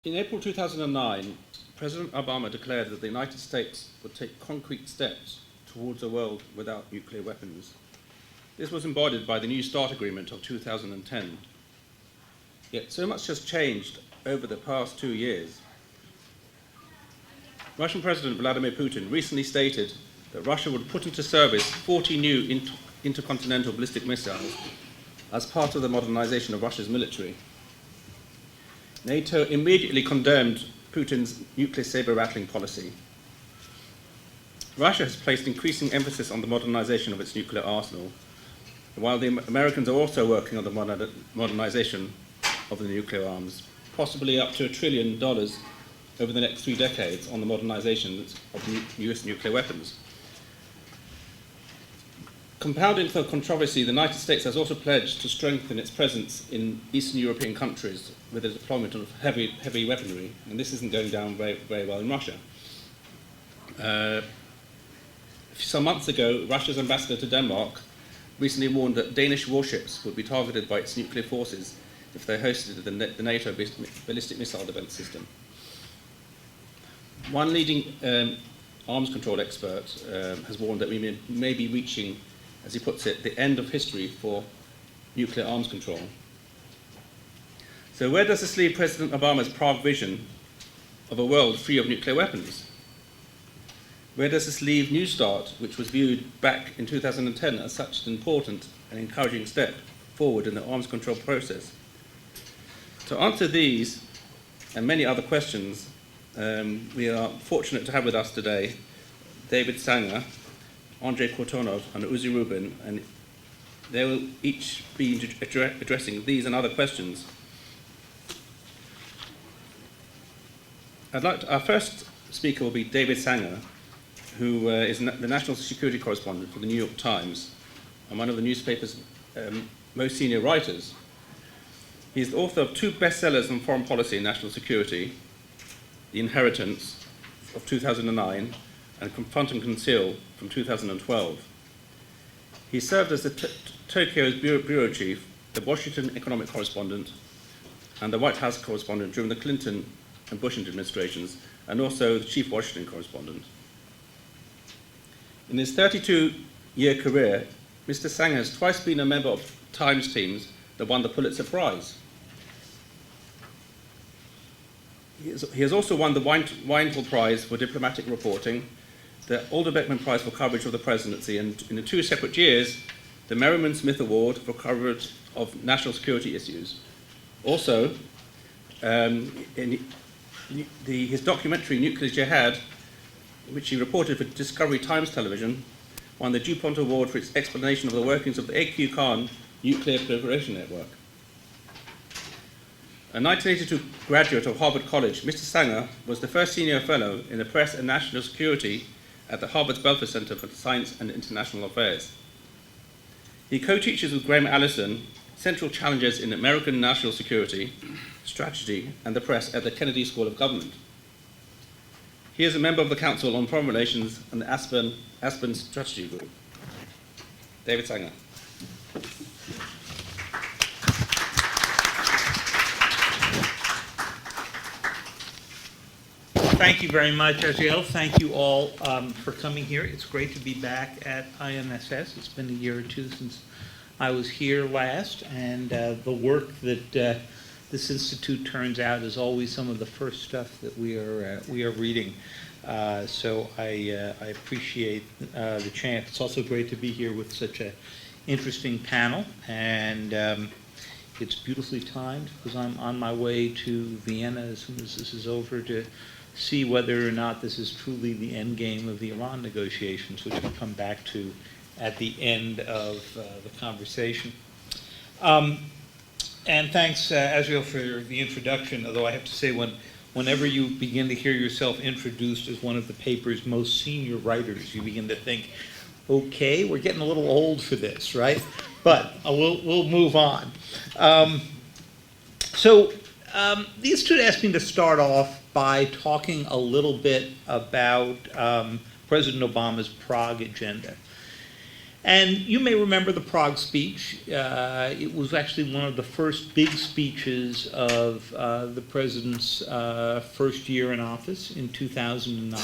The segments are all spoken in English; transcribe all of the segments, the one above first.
In April 2009, President Obama declared that the United States would take concrete steps towards a world without nuclear weapons. This was embodied by the New START Agreement of 2010. Yet so much has changed over the past 2 years. Russian President Vladimir Putin recently stated that Russia would put into service 40 new intercontinental ballistic missiles as part of the modernization of Russia's military. NATO immediately condemned Putin's nuclear saber-rattling policy. Russia has placed increasing emphasis on the modernization of its nuclear arsenal, while the Americans are also working on the modernization of the nuclear arms, possibly up to $1 trillion over the next 3 decades on the modernization of US nuclear weapons. Compounding the controversy, the United States has also pledged to strengthen its presence in Eastern European countries with the deployment of heavy weaponry, and this isn't going down very well in Russia. Some months ago, Russia's ambassador to Denmark recently warned that Danish warships would be targeted by its nuclear forces if they hosted the NATO ballistic missile defense system. One leading arms control expert has warned that we may be reaching, as he puts it, the end of history for nuclear arms control. So where does this leave President Obama's Prague vision of a world free of nuclear weapons? Where does this leave New START, which was viewed back in 2010 as such an important and encouraging step forward in the arms control process? To answer these and many other questions, we are fortunate to have with us today David Sanger, Andrei Kortonov, and Uzi Rubin, and they will each be addressing these and other questions. Our first speaker will be David Sanger, who is the national security correspondent for the New York Times and one of the newspaper's most senior writers. He is the author of 2 bestsellers on foreign policy and national security, The Inheritance of 2009 and Confront and Conceal from 2012. He served as Tokyo's bureau chief, the Washington economic correspondent, and the White House correspondent during the Clinton and Bush administrations, and also the chief Washington correspondent. In his 32-year career, Mr. Sanger has twice been a member of Times teams that won the Pulitzer Prize. He has also won the Weinthal Prize for diplomatic reporting, the Alder Beckman Prize for coverage of the presidency, and in the 2 separate years, the Merriman Smith Award for coverage of national security issues. Also, his documentary Nuclear Jihad, which he reported for Discovery Times Television, won the DuPont Award for its explanation of the workings of the A.Q. Khan nuclear proliferation network. A 1982 graduate of Harvard College, Mr. Sanger was the first senior fellow in the press and national security at the Harvard's Belfer Center for Science and International Affairs. He co-teaches with Graham Allison Central Challenges in American National Security, Strategy, and the Press at the Kennedy School of Government. He is a member of the Council on Foreign Relations and the Aspen Strategy Group. David Sanger. Thank you very much, Azriel. Thank you all for coming here. It's great to be back at INSS. It's been a year or 2 since I was here last, and the work that this institute turns out is always some of the first stuff that we are reading. So I appreciate the chance. It's also great to be here with such an interesting panel, and it's beautifully timed because I'm on my way to Vienna as soon as this is over to see whether or not this is truly the end game of the Iran negotiations, which we'll come back to at the end of the conversation. And thanks, Azriel, for the introduction, although I have to say whenever you begin to hear yourself introduced as one of the paper's most senior writers, you begin to think, okay, we're getting a little old for this, right? But we'll move on. The Institute asked me to start off by talking a little bit about President Obama's Prague agenda. And you may remember the Prague speech. It was actually one of the first big speeches of the president's first year in office in 2009.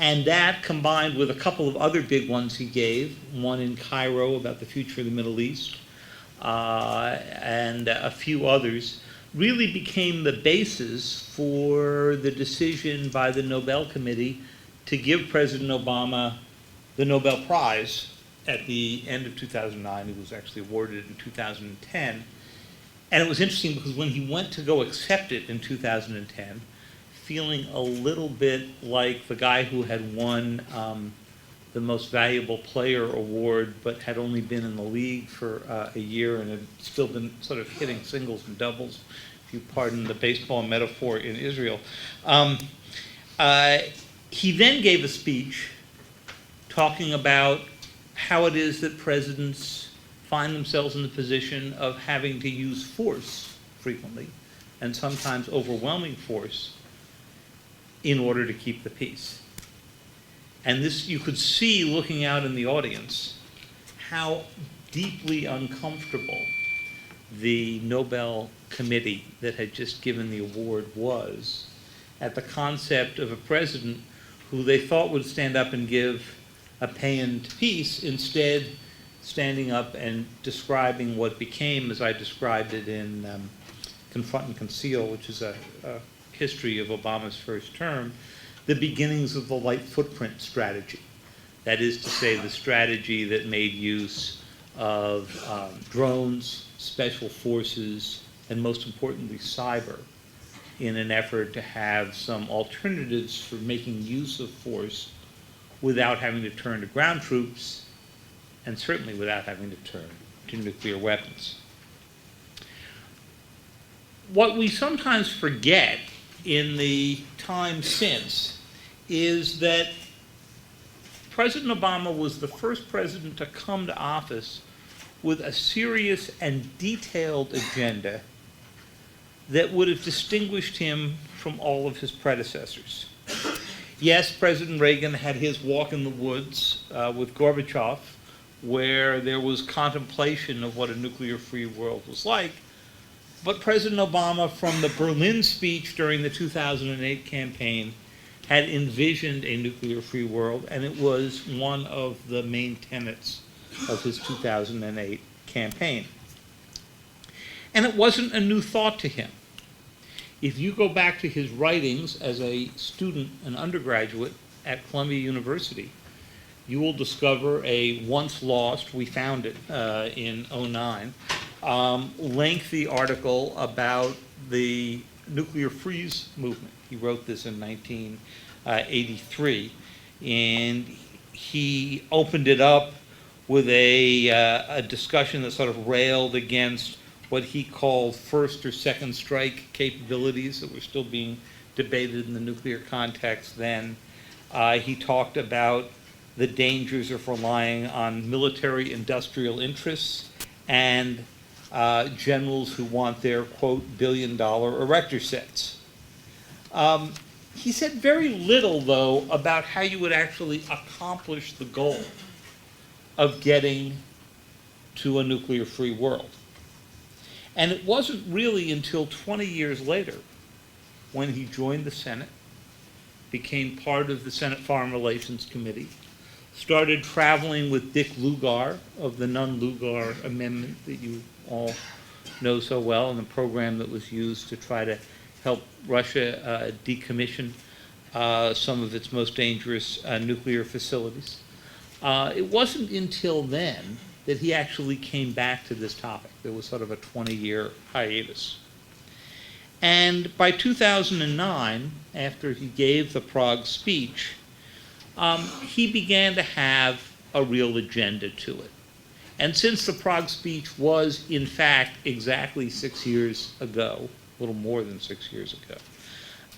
And that, combined with a couple of other big ones he gave, one in Cairo about the future of the Middle East, and a few others, really became the basis for the decision by the Nobel Committee to give President Obama the Nobel Prize at the end of 2009. It was actually awarded in 2010. And it was interesting because when he went to go accept it in 2010, feeling a little bit like the guy who had won the Most Valuable Player award, but had only been in the league for a year and had still been sort of hitting singles and doubles, if you pardon the baseball metaphor, in Israel. He then gave a speech talking about how it is that presidents find themselves in the position of having to use force frequently, and sometimes overwhelming force, in order to keep the peace. And this, you could see looking out in the audience, how deeply uncomfortable the Nobel Committee that had just given the award was at the concept of a president who they thought would stand up and give a paean to peace, instead standing up and describing what became, as I described it in Confront and Conceal, which is a history of Obama's first term, the beginnings of the light footprint strategy. That is to say, the strategy that made use of drones, special forces, and most importantly, cyber, in an effort to have some alternatives for making use of force without having to turn to ground troops, and certainly without having to turn to nuclear weapons. What we sometimes forget in the time since is that President Obama was the first president to come to office with a serious and detailed agenda that would have distinguished him from all of his predecessors. Yes, President Reagan had his walk in the woods with Gorbachev, where there was contemplation of what a nuclear-free world was like. But President Obama, from the Berlin speech during the 2008 campaign, had envisioned a nuclear-free world, and it was one of the main tenets of his 2008 campaign. And it wasn't a new thought to him. If you go back to his writings as a student, an undergraduate at Columbia University, you will discover a once lost, we found it in '09, lengthy article about the nuclear freeze movement. He wrote this in 1983, and he opened it up with a discussion that sort of railed against what he called first or second strike capabilities that were still being debated in the nuclear context then. He talked about the dangers of relying on military industrial interests and generals who want their, quote, billion-dollar erector sets. He said very little, though, about how you would actually accomplish the goal of getting to a nuclear-free world. And it wasn't really until 20 years later when he joined the Senate, became part of the Senate Foreign Relations Committee, started traveling with Dick Lugar of the Nunn-Lugar Amendment that you all know so well, and the program that was used to try to help Russia decommission some of its most dangerous nuclear facilities. It wasn't until then that he actually came back to this topic. There was sort of a 20-year hiatus. And by 2009, after he gave the Prague speech, he began to have a real agenda to it. And since the Prague speech was, in fact, exactly 6 years ago, a little more than 6 years ago,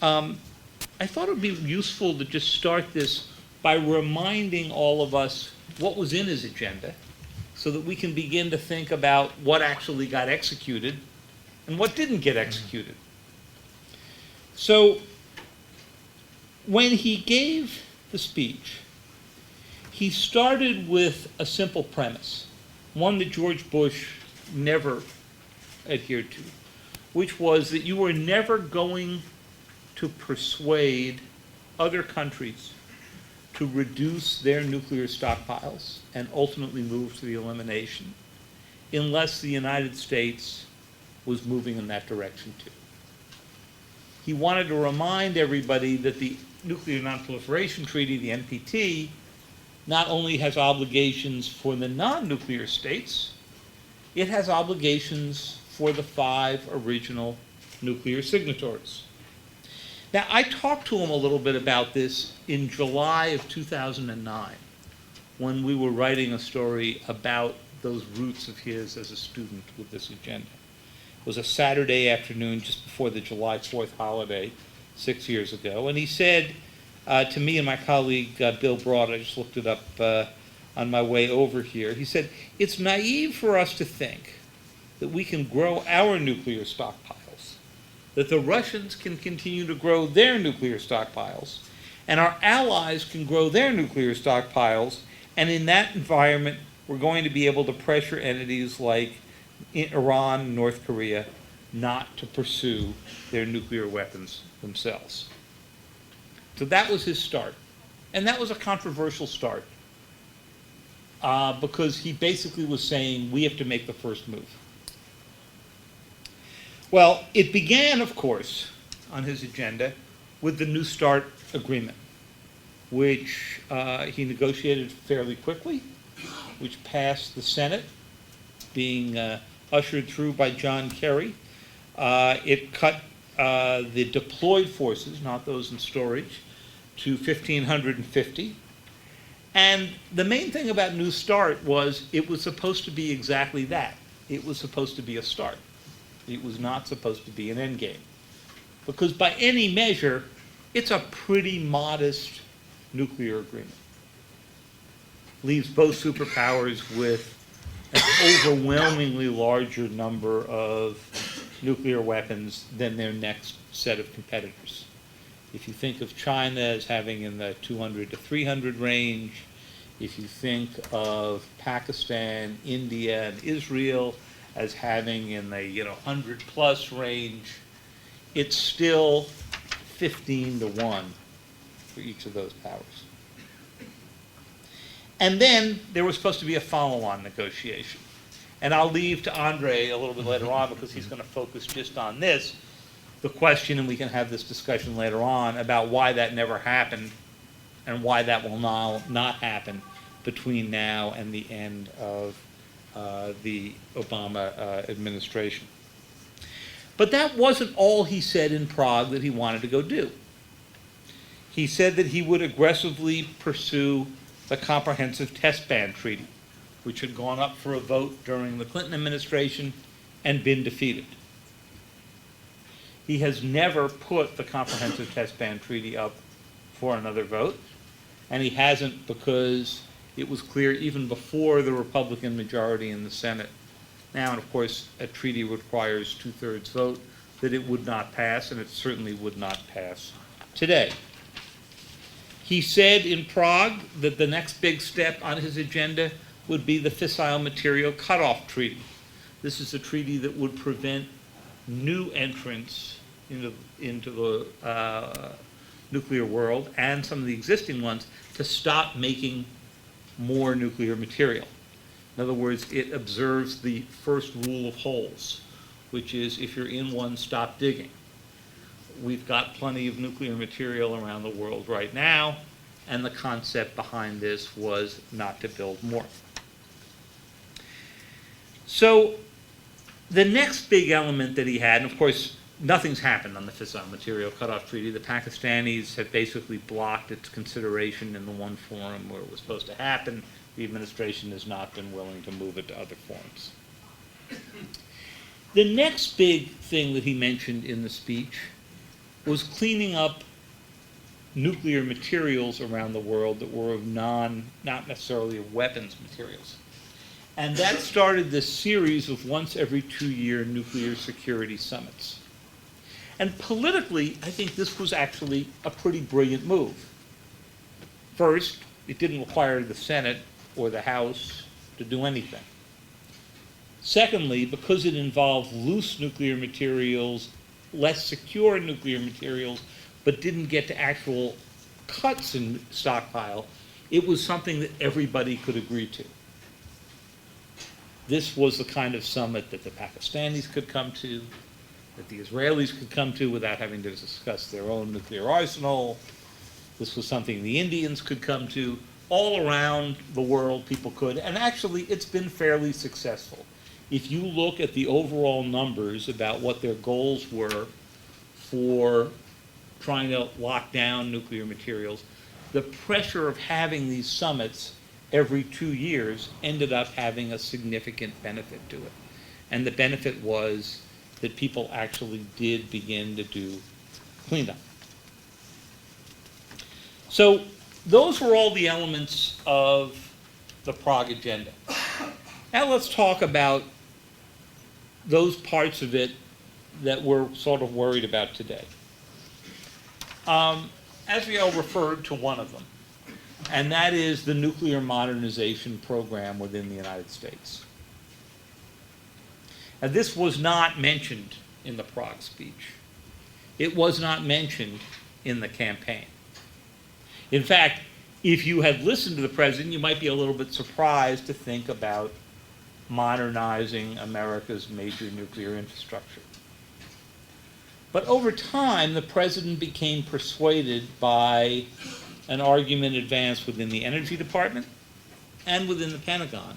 I thought it would be useful to just start this by reminding all of us what was in his agenda, so that we can begin to think about what actually got executed and what didn't get executed. So when he gave the speech, He started with a simple premise, one that George Bush never adhered to, which was that you were never going to persuade other countries to reduce their nuclear stockpiles and ultimately move to the elimination unless the United States was moving in that direction too. He wanted to remind everybody that the Nuclear Non-Proliferation Treaty, the NPT, not only has obligations for the non-nuclear states, it has obligations for the 5 original nuclear signatories. Now, I talked to him a little bit about this in July of 2009, when we were writing a story about those roots of his as a student with this agenda. It was a Saturday afternoon just before the July 4th holiday 6 years ago, and he said to me and my colleague Bill Broad, I just looked it up on my way over here, he said, "It's naive for us to think that we can grow our nuclear stockpiles, that the Russians can continue to grow their nuclear stockpiles, and our allies can grow their nuclear stockpiles, and in that environment we're going to be able to pressure entities like Iran and North Korea not to pursue their nuclear weapons themselves." So that was his start. And that was a controversial start because he basically was saying we have to make the first move. Well, it began, of course, on his agenda with the New START agreement, which he negotiated fairly quickly, which passed the Senate, being ushered through by John Kerry. It cut the deployed forces, not those in storage, to 1,550. And the main thing about New START was it was supposed to be exactly that. It was supposed to be a start. It was not supposed to be an end game. Because by any measure, it's a pretty modest nuclear agreement. Leaves both superpowers with an overwhelmingly larger number of nuclear weapons than their next set of competitors. If you think of China as having in the 200 to 300 range, if you think of Pakistan, India, and Israel as having in the 100 plus range, it's still 15 to 1 for each of those powers. And then there was supposed to be a follow-on negotiation. And I'll leave to Andre a little bit later on because he's going to focus just on this, the question, and we can have this discussion later on, about why that never happened and why that will not happen between now and the end of the Obama administration. But that wasn't all he said in Prague that he wanted to go do. He said that he would aggressively pursue the Comprehensive Test Ban Treaty, which had gone up for a vote during the Clinton administration and been defeated. He has never put the Comprehensive Test Ban Treaty up for another vote, and he hasn't because it was clear even before the Republican majority in the Senate. Now, and of course, a treaty requires 2/3 vote, that it would not pass, and it certainly would not pass today. He said in Prague that the next big step on his agenda would be the Fissile Material Cutoff Treaty. This is a treaty that would prevent new entrants into the nuclear world and some of the existing ones to stop making more nuclear material. In other words, it observes the first rule of holes, which is if you're in one, stop digging. We've got plenty of nuclear material around the world right now, and the concept behind this was not to build more. So the next big element that he had, and of course nothing's happened on the Fissile Material Cutoff Treaty. The Pakistanis have basically blocked its consideration in the one forum where it was supposed to happen. The administration has not been willing to move it to other forums. The next big thing that he mentioned in the speech was cleaning up nuclear materials around the world that were of not necessarily of weapons materials. And that started this series of once every 2-year nuclear security summits. And politically, I think this was actually a pretty brilliant move. First, it didn't require the Senate or the House to do anything. Secondly, because it involved loose nuclear materials, less secure nuclear materials, but didn't get to actual cuts in stockpile, it was something that everybody could agree to. This was the kind of summit that the Pakistanis could come to, that the Israelis could come to without having to discuss their own nuclear arsenal. This was something the Indians could come to. All around the world, people could, and actually it's been fairly successful. If you look at the overall numbers about what their goals were for trying to lock down nuclear materials, the pressure of having these summits every 2 years ended up having a significant benefit to it. And the benefit was that people actually did begin to do cleanup. So those were all the elements of the Prague agenda. Now let's talk about those parts of it that we're sort of worried about today. Azriel referred to one of them, and that is the nuclear modernization program within the United States. Now, this was not mentioned in the Prague speech. It was not mentioned in the campaign. In fact, if you had listened to the president, you might be a little bit surprised to think about modernizing America's major nuclear infrastructure. But over time, the president became persuaded by an argument advanced within the Energy Department and within the Pentagon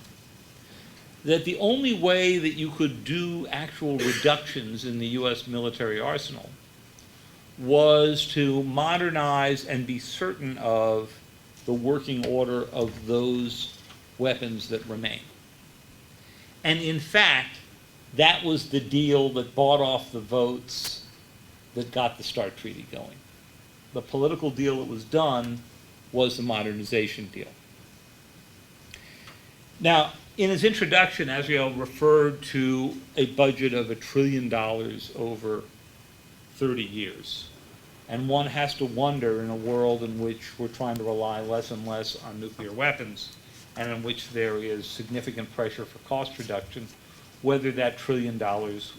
that the only way that you could do actual reductions in the US military arsenal was to modernize and be certain of the working order of those weapons that remain. And in fact, that was the deal that bought off the votes that got the START treaty going. The political deal that was done was the modernization deal. Now, in his introduction, Azriel referred to a budget of $1 trillion over 30 years. And one has to wonder, in a world in which we're trying to rely less and less on nuclear weapons, and in which there is significant pressure for cost reduction, whether that $1 trillion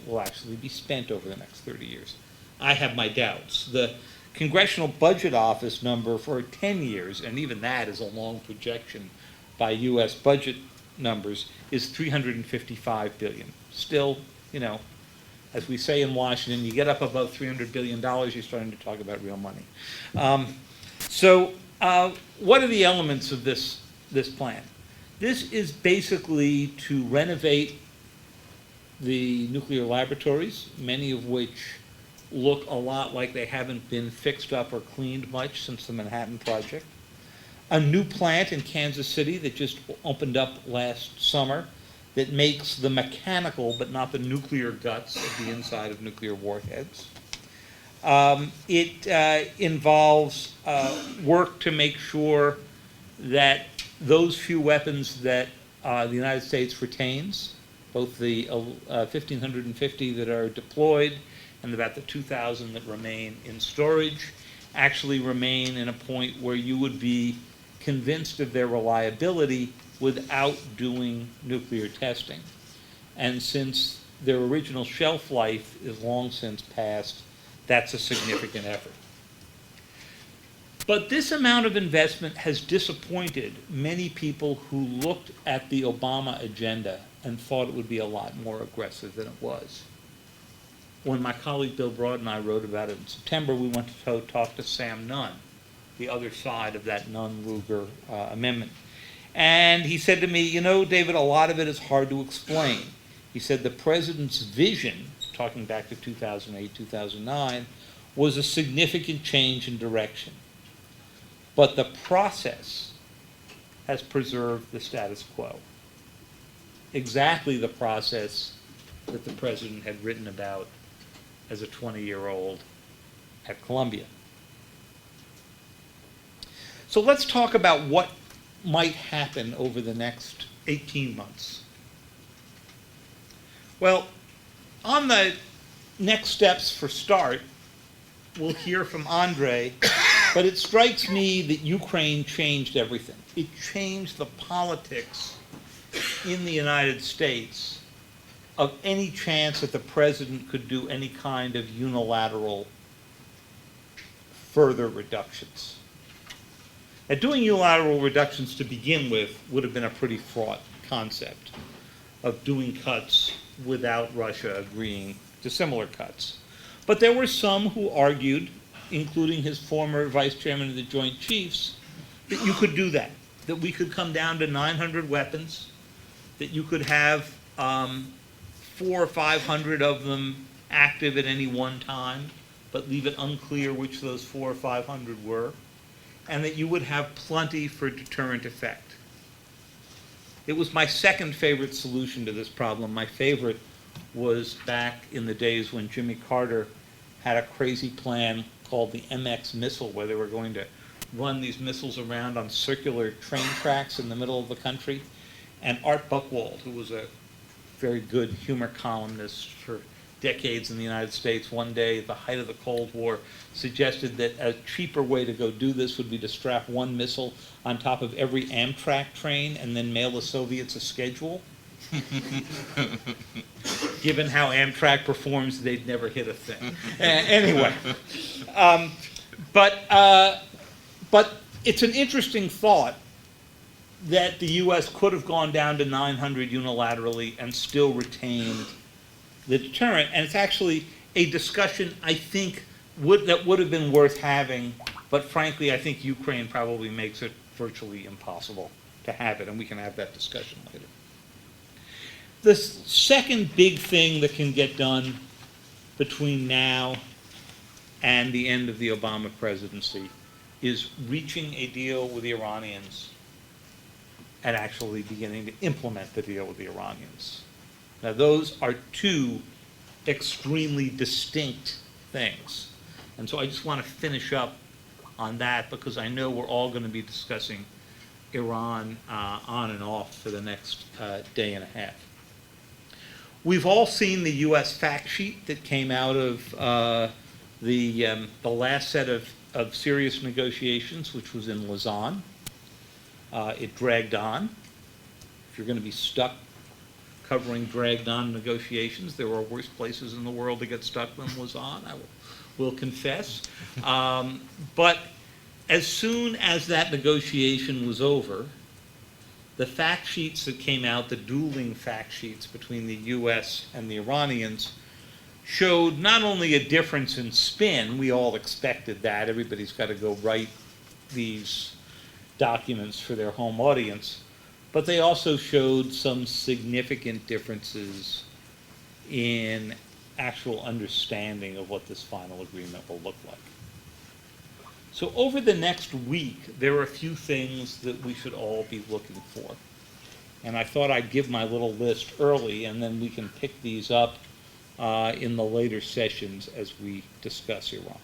will actually be spent over the next 30 years. I have my doubts. The Congressional Budget Office number for 10 years, and even that is a long projection by US budget numbers, is $355 billion. Still, you know, as we say in Washington, you get up above $300 billion, you're starting to talk about real money. What are the elements of this plan? This is basically to renovate the nuclear laboratories, many of which look a lot like they haven't been fixed up or cleaned much since the Manhattan Project. A new plant in Kansas City that just opened up last summer that makes the mechanical but not the nuclear guts of the inside of nuclear warheads. It involves work to make sure that those few weapons that the United States retains, both the 1,550 that are deployed and about the 2,000 that remain in storage, actually remain in a point where you would be convinced of their reliability without doing nuclear testing. And since their original shelf life is long since passed, that's a significant effort. But this amount of investment has disappointed many people who looked at the Obama agenda and thought it would be a lot more aggressive than it was. When my colleague Bill Broad and I wrote about it in September, we went to talk to Sam Nunn, the other side of that Nunn-Ruger amendment. And he said to me, you know, David, a lot of it is hard to explain. He said the president's vision, talking back to 2008, 2009, was a significant change in direction. But the process has preserved the status quo. Exactly the process that the president had written about as a 20-year-old at Columbia. So let's talk about what might happen over the next 18 months. Well, on the next steps for START, we'll hear from Andre But it strikes me that Ukraine changed everything. It changed the politics in the United States of any chance that the president could do any kind of unilateral further reductions. Now, doing unilateral reductions to begin with would have been a pretty fraught concept of doing cuts without Russia agreeing to similar cuts. But there were some who argued, including his former vice chairman of the Joint Chiefs, that you could do that we could come down to 900 weapons, that you could have 400 or 500 of them active at any one time, but leave it unclear which those 400 or 500 were, and that you would have plenty for deterrent effect. It was my second favorite solution to this problem. My favorite was back in the days when Jimmy Carter had a crazy plan called the MX missile, where they were going to run these missiles around on circular train tracks in the middle of the country. And Art Buchwald, who was a very good humor columnist for decades in the United States, one day at the height of the Cold War suggested that a cheaper way to go do this would be to strap one missile on top of every Amtrak train and then mail the Soviets a schedule. Given how Amtrak performs, they'd never hit a thing. Anyway, but it's an interesting thought that the U.S. could have gone down to 900 unilaterally and still retained the deterrent. And it's actually a discussion, I think, that would have been worth having, but frankly, I think Ukraine probably makes it virtually impossible to have it, and we can have that discussion later. The second big thing that can get done between now and the end of the Obama presidency is reaching a deal with the Iranians and actually beginning to implement the deal with the Iranians. Now, those are two extremely distinct things. And so I just want to finish up on that because I know we're all going to be discussing Iran on and off for the next day and a half. We've all seen the U.S. fact sheet that came out of the last set of serious negotiations, which was in Lausanne. It dragged on. If you're going to be stuck covering dragged on negotiations, there are worse places in the world to get stuck than Lausanne, I will confess. But as soon as that negotiation was over, the fact sheets that came out, the dueling fact sheets between the U.S. and the Iranians, showed not only a difference in spin, we all expected that, everybody's got to go write these documents for their home audience, but they also showed some significant differences in actual understanding of what this final agreement will look like. So over the next week, there are a few things that we should all be looking for. And I thought I'd give my little list early, and then we can pick these up in the later sessions as we discuss Iran.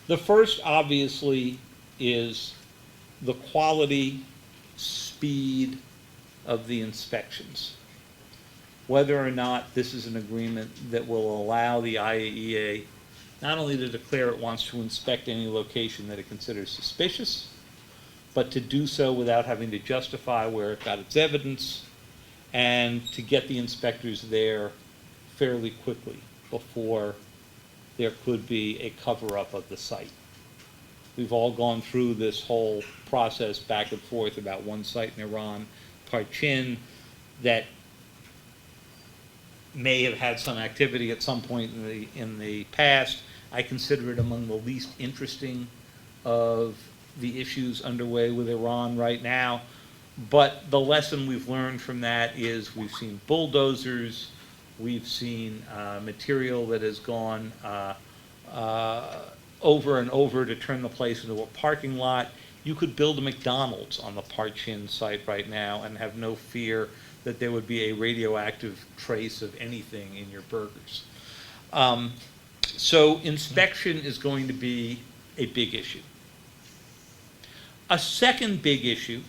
The first, obviously, is the quality, speed of the inspections. Whether or not this is an agreement that will allow the IAEA not only to declare it wants to inspect any location that it considers suspicious, but to do so without having to justify where it got its evidence, and to get the inspectors there fairly quickly before there could be a cover-up of the site. We've all gone through this whole process back and forth about one site in Iran, Parchin, that may have had some activity at some point in the past. I consider it among the least interesting of the issues underway with Iran right now. But the lesson we've learned from that is we've seen bulldozers, we've seen material that has gone over and over to turn the place into a parking lot. You could build a McDonald's on the Parchin site right now and have no fear that there would be a radioactive trace of anything in your burgers. So inspection is going to be a big issue. A second big issue,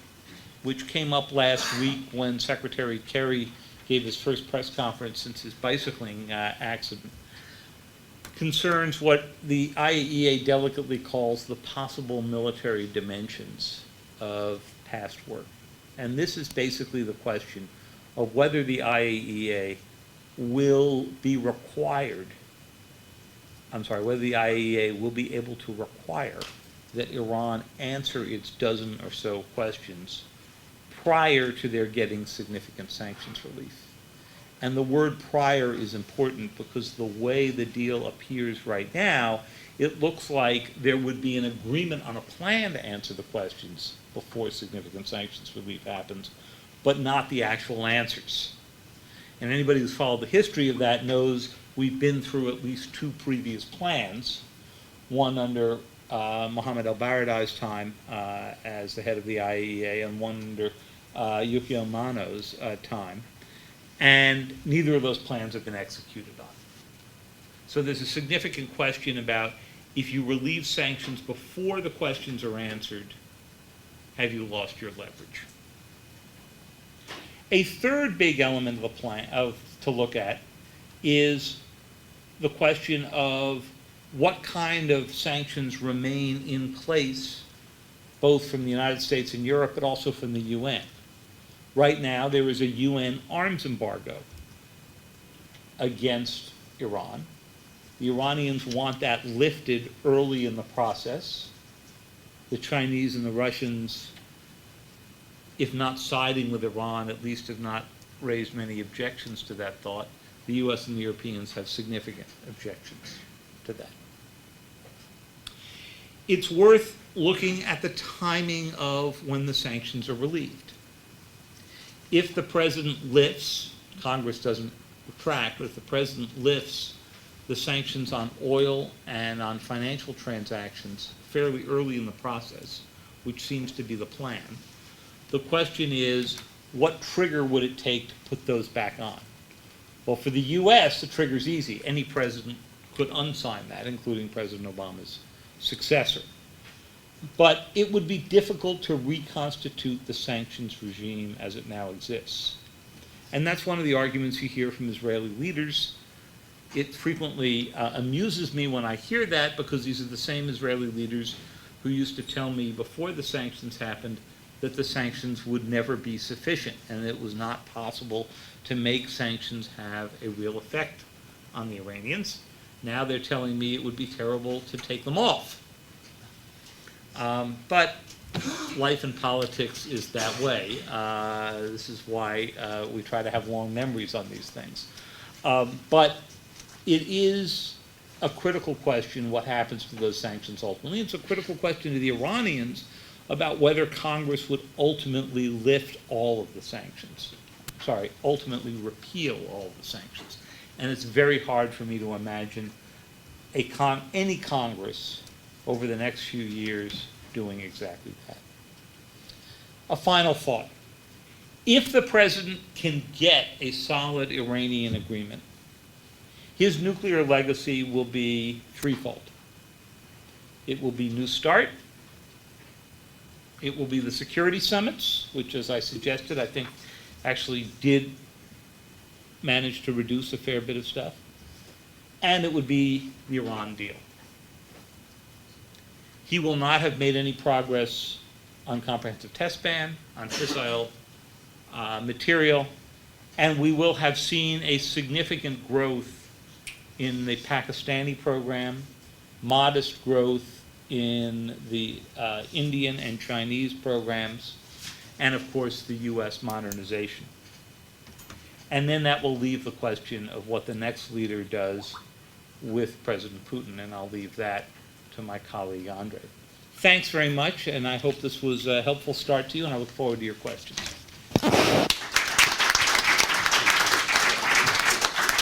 which came up last week when Secretary Kerry gave his first press conference since his bicycling accident, concerns what the IAEA delicately calls the possible military dimensions of past work. And this is basically the question of whether the IAEA will be required, whether the IAEA will be able to require that Iran answer its dozen or so questions prior to their getting significant sanctions relief. And the word prior is important because the way the deal appears right now, it looks like there would be an agreement on a plan to answer the questions before significant sanctions relief happens, but not the actual answers. And anybody who's followed the history of that knows we've been through at least two previous plans, one under Mohammed al-Baradei's time as the head of the IAEA and one under Yukio Mano's time. And neither of those plans have been executed on. So there's a significant question about if you relieve sanctions before the questions are answered, have you lost your leverage? A third big element of the plan to look at is the question of what kind of sanctions remain in place, both from the United States and Europe, but also from the UN. Right now, there is a UN arms embargo against Iran. The Iranians want that lifted early in the process. The Chinese and the Russians, if not siding with Iran, at least have not raised many objections to that thought. The US and the Europeans have significant objections to that. It's worth looking at the timing of when the sanctions are relieved. If the president lifts, Congress doesn't retract, but if the president lifts the sanctions on oil and on financial transactions fairly early in the process, which seems to be the plan, the question is, what trigger would it take to put those back on? Well, for the US, the trigger's easy. Any president could unsign that, including President Obama's successor. But it would be difficult to reconstitute the sanctions regime as it now exists. And that's one of the arguments you hear from Israeli leaders. It frequently amuses me when I hear that, because these are the same Israeli leaders who used to tell me before the sanctions happened that the sanctions would never be sufficient and it was not possible to make sanctions have a real effect on the Iranians. Now they're telling me it would be terrible to take them off. But life in politics is that way. This is why we try to have long memories on these things. But it is a critical question what happens to those sanctions ultimately. It's a critical question to the Iranians about whether Congress would ultimately lift all of the sanctions. Ultimately repeal all of the sanctions. And it's very hard for me to imagine any Congress over the next few years doing exactly that. A final thought. If the president can get a solid Iranian agreement, his nuclear legacy will be threefold. It will be New START. It will be the security summits, which, as I suggested, I think actually did manage to reduce a fair bit of stuff. And it would be the Iran deal. He will not have made any progress on comprehensive test ban, on fissile material, and we will have seen a significant growth in the Pakistani program, modest growth in the Indian and Chinese programs, and of course the US modernization. And then that will leave the question of what the next leader does with President Putin, and I'll leave that to my colleague Andre. Thanks very much, and I hope this was a helpful start to you, and I look forward to your questions.